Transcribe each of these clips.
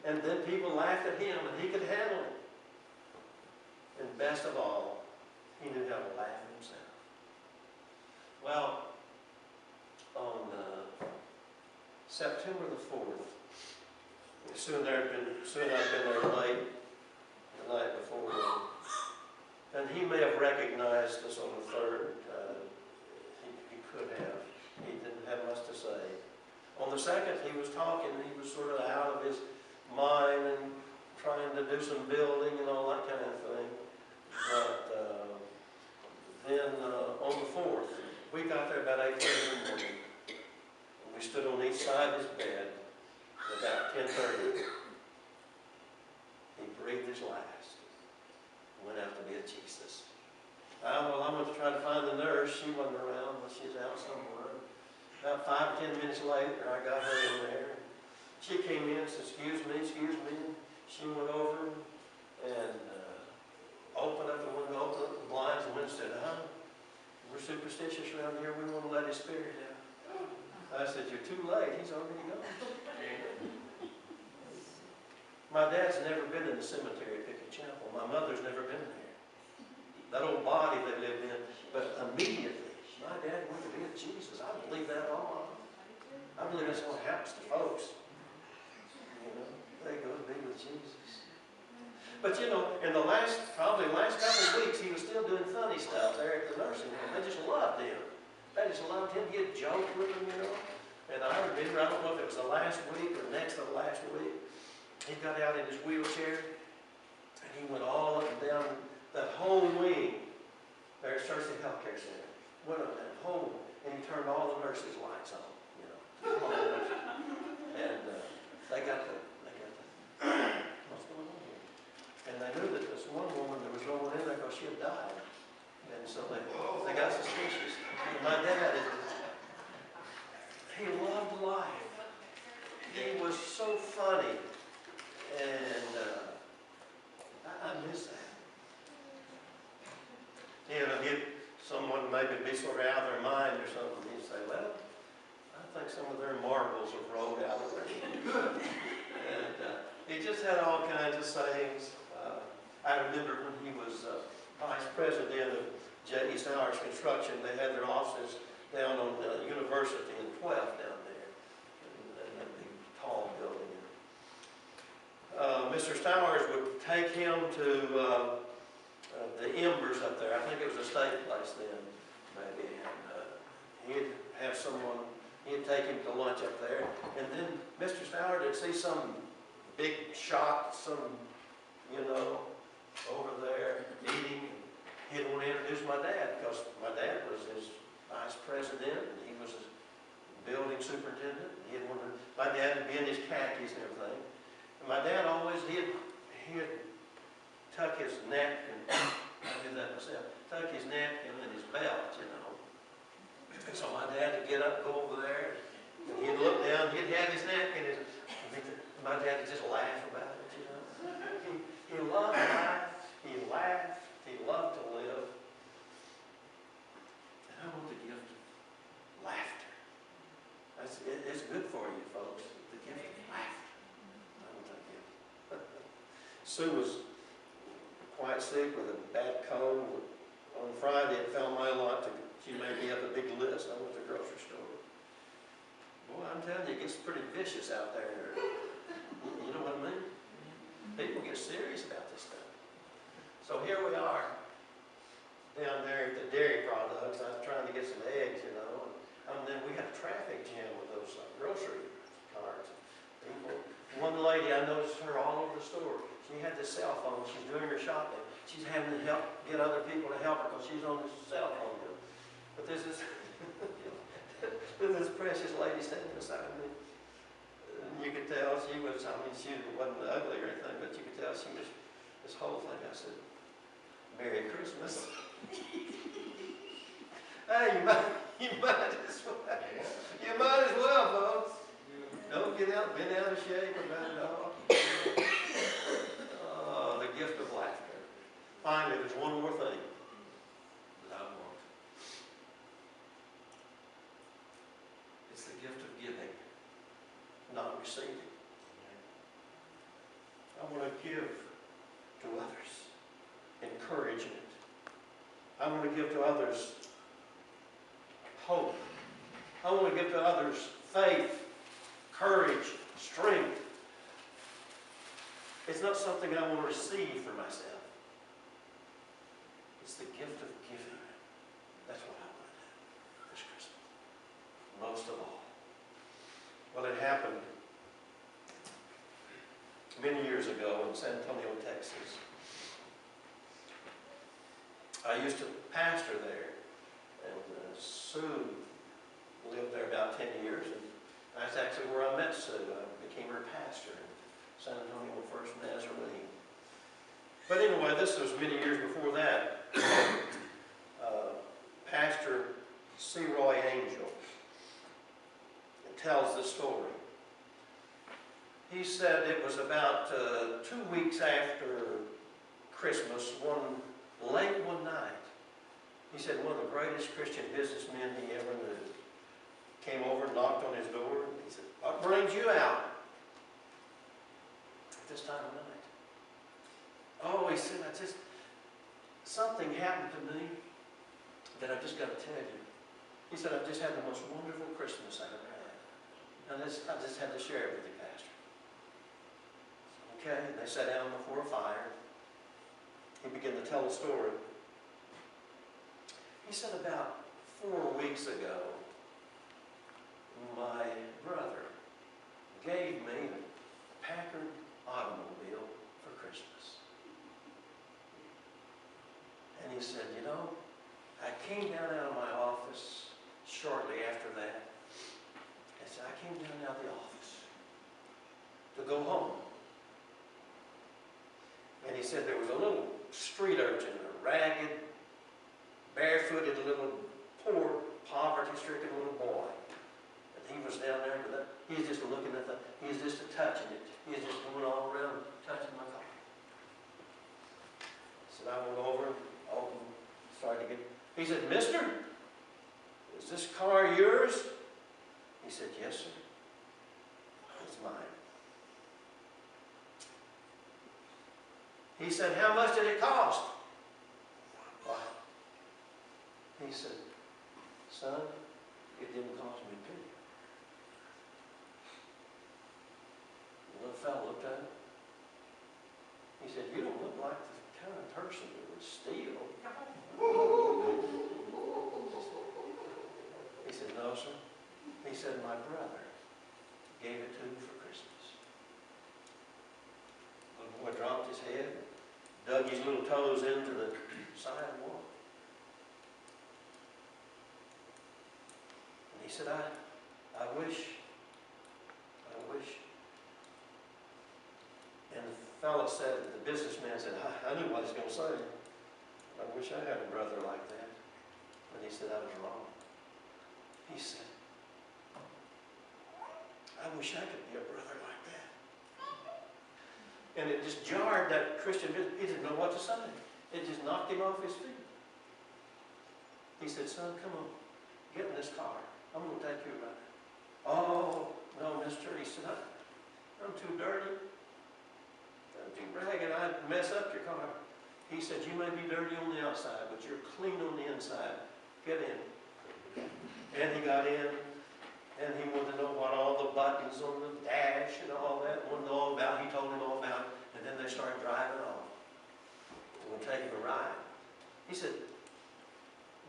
And then people laughed at him, and he could handle it. And best of all, he knew how to laugh at himself. Well, on September the 4th, soon I'd been there late the night before, and he may have recognized us on the 3rd. He could have. He didn't have much to say. On the 2nd, he was talking, and he was sort of out of his mind and trying to do some building and all that kind of thing. But then on the 4th, we got there about 8:30 in the morning. And we stood on each side of his bed. About 10:30, he breathed his last and went out to be with Jesus. Well, I went to try to find the nurse. She wasn't around, but she's out somewhere. About 5 or 10 minutes later, I got her in there. She came in and said, excuse me. She went over and opened up the window, opened up the blinds, and went and said, we're superstitious around here. We want to let his spirit out. I said, you're too late. He's already gone. My dad's never been in the cemetery at Pickett Chapel. My mother's never been there. That old body they lived in. But immediately, my dad went to be with Jesus. I believe that all. I believe that's what happens to folks. You know, they go to be with Jesus. But you know, in the probably last couple of weeks, he was still doing funny stuff there at the nursing home. They just loved him. They just loved him. He'd joke with them, you know. And I remember, I don't know if it was the last week or next to the last week, he got out in his wheelchair and he went all up and down that whole wing there at Cersei Healthcare Center. Went up that whole, and he turned all the nurses' lights on, you know. And they got the, what's going on here? And they knew that this one woman that was going in there because she had died. And so they got suspicious. And my dad, he loved life. He was so funny. And I miss that. You know, someone maybe be sort of out of their mind or something. He'd say, well, I think some of their marbles have rolled out of there. And he just had all kinds of sayings. I remember when he was vice president of J.E. Stowers Construction, they had their offices down on the University in 12th down there. In that big, tall building. Mr. Stowers would take him to the Embers up there. I think it was a state place then, maybe. And he'd have someone, he'd take him to lunch up there. And then Mr. Stowers would see some big shot, some, you know, over there eating. He'd want to introduce my dad because my dad was his vice president and he was his building superintendent. He'd want to, my dad would be in his khakis and everything. And my dad always, he'd tuck his napkin, I do that myself, tuck his napkin in his belt, you know. And so my dad would get up and go over there, and he'd look down, he'd have his napkin, and my dad would just laugh about it, you know. He loved life, he laughed, he loved to live. And I want the gift of laughter. It's good for you, folks, the gift of laughter. I want that gift. Sue was quite sick with a bad cold. On Friday, it fell my lot to, she made me up a big list. I went to the grocery store. Boy, I'm telling you, it gets pretty vicious out there. You know what I mean? People get serious about this stuff. So here we are, down there at the dairy products. I was trying to get some eggs, you know. And then we had a traffic jam with those grocery carts. People, one lady, I noticed her all over the store. She had this cell phone. She's doing her shopping. She's having to get other people to help her because she's on this cell phone. But there's this, there's this precious lady standing beside me. And you could tell she was, I mean, she wasn't ugly or anything, but you could tell she was this whole thing. I said, Merry Christmas. Hey, you might as well, folks. Don't get out, bend out of shape about it all. Oh, the gift of laughter. Finally, there's one more thing that I want. It's the gift of giving, not receiving. give to others encouragement. I want to give to others hope. I want to give to others faith, courage, strength. It's not something I want to receive for myself. It's the gift of giving. That's what I want to do this Christmas. Most of all. Well, it happened many years ago in San Antonio, Texas. I used to pastor there, and Sue lived there about 10 years, and that's actually where I met Sue. I became her pastor in San Antonio First Nazarene. But anyway, this was many years before that. Pastor C. Roy Angel tells the story. He said it was about 2 weeks after Christmas, late one night. He said one of the greatest Christian businessmen he ever knew came over and knocked on his door. And he said, "What brings you out at this time of night?" "Oh," he said, something happened to me that I just got to tell you. He said, "I've just had the most wonderful Christmas I ever had. And I just had to share it with you, Pastor." Okay, and they sat down before a fire. He began to tell the story. He said, "About 4 weeks ago, my brother gave me a Packard automobile for Christmas." And he said, "You know, I came down out of my office shortly after that." I said, "I came down out of the office to go home." And he said there was a little street urchin, a ragged, barefooted little, poor, poverty-stricken little boy. And he was down there with that. He was just looking at he was just touching it. He was just going all around touching my car. So I went over, opened, started to get. He said, "Mister, is this car yours?" He said, "Yes, sir. It's mine." He said, "How much did it cost?" Why? He said, "Son, it didn't cost me a penny." The little fellow looked at him. He said, "You don't look like the kind of person that would steal." He said, "No, sir." He said, "My brother gave it to me for Christmas." The little boy dropped his head, dug his little toes into the sidewalk. And he said, I wish. And the fellow said, the businessman said, I knew what he was going to say. "I wish I had a brother like that." And he said, "I was wrong." He said, "I wish I could be a brother like that." And it just jarred that Christian business. He didn't know what to say. It just knocked him off his feet. He said, "Son, come on, get in this car. I'm going to take you around." "Oh, no, mister." He said, I'm too dirty. I'm too ragged. I'd mess up your car." He said, "You may be dirty on the outside, but you're clean on the inside. Get in." And he got in, and he wanted to know what all the buttons on the dash and all that, wanted to know all about. He told him all about it, and then they started driving off. We'll take him a ride. He said,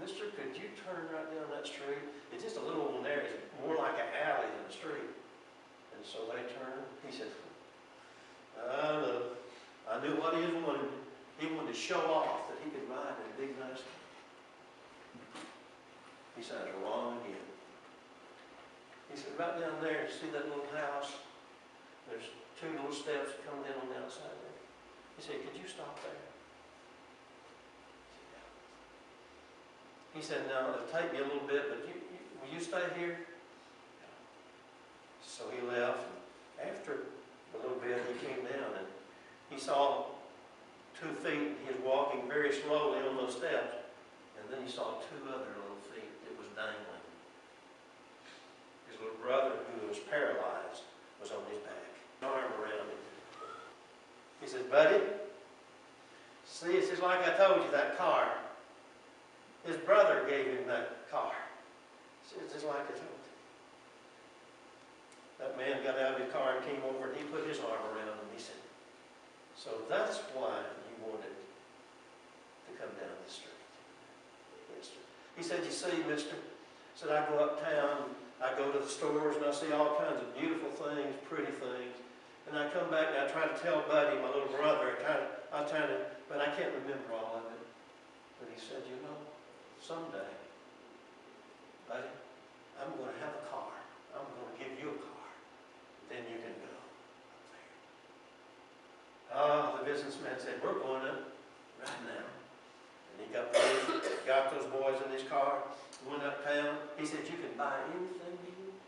"Mister, could you turn right down that street? It's just a little one there. It's more like an alley than a street." And so they turned. He said, I knew what he was wanting. He wanted to show off that he could ride in a big, nice car. He said, "I was wrong again." He said, "Right down there, see that little house? There's 2 little steps coming in on the outside there." He said, "Could you stop there?" He said, "No, it'll take me a little bit, but will you stay here?" So he left. After a little bit, he came down and he saw 2 feet. He was walking very slowly on those steps. And then he saw 2 other little feet that was dangling. His little brother, who was paralyzed, was on his back, an arm around him. He says, buddy, see, it's just like I told you, that car. His brother gave him that car. See, it's just like I told you. That man got out of his car and came over and he put his arm around him. He said, so that's why you wanted to come down the street. He said, you see, mister, said, I go uptown, I go to the stores and I see all kinds of beautiful things, pretty things. And I come back and I try to tell Buddy, my little brother, but I can't remember all of it. But he said, you know, someday, Buddy, I'm going to have a car. I'm going to give you a car. Then you can go up there. Oh, the businessman said, we're going up right now. And he got those boys in his car, went uptown. He said, you can buy anything you want.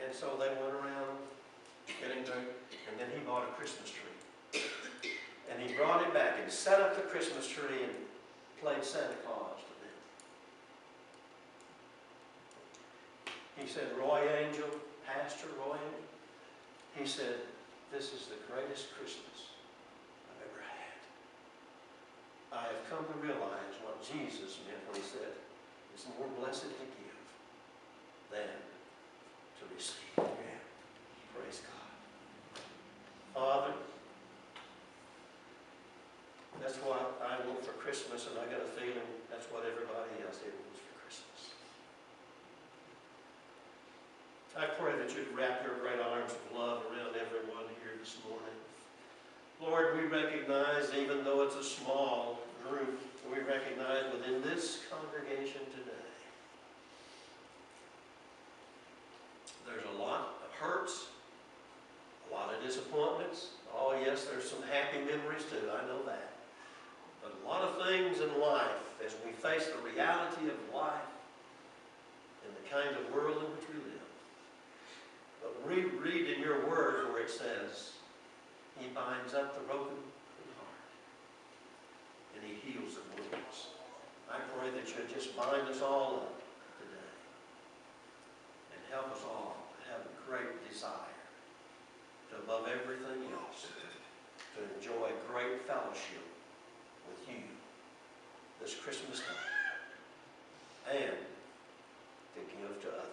And so they went around getting there, and then he bought a Christmas tree. And he brought it back and set up the Christmas tree and played Santa Claus to them. He said, Roy Angel, Pastor Roy Angel, he said, this is the greatest Christmas I've ever had. I have come to realize what Jesus meant when he said, it's more blessed to give than to receive. Yeah. Praise God. Father, that's what I want for Christmas, and I got a feeling that's what everybody else here wants for Christmas. I pray that you'd wrap your great arms of love around everyone here this morning. Lord, we recognize, even though it's a small group, we recognize within this congregation today, there's a lot of hurts, a lot of disappointments. Oh yes, there's some happy memories too, I know that. But a lot of things in life, as we face the reality of life and the kind of world in which we live. But we read in your word where it says, he binds up the broken heart and he heals the wounds. I pray that you'll just bind us all up today and help us all to have a great desire to, above everything else, to enjoy great fellowship with you this Christmas time and to give to others.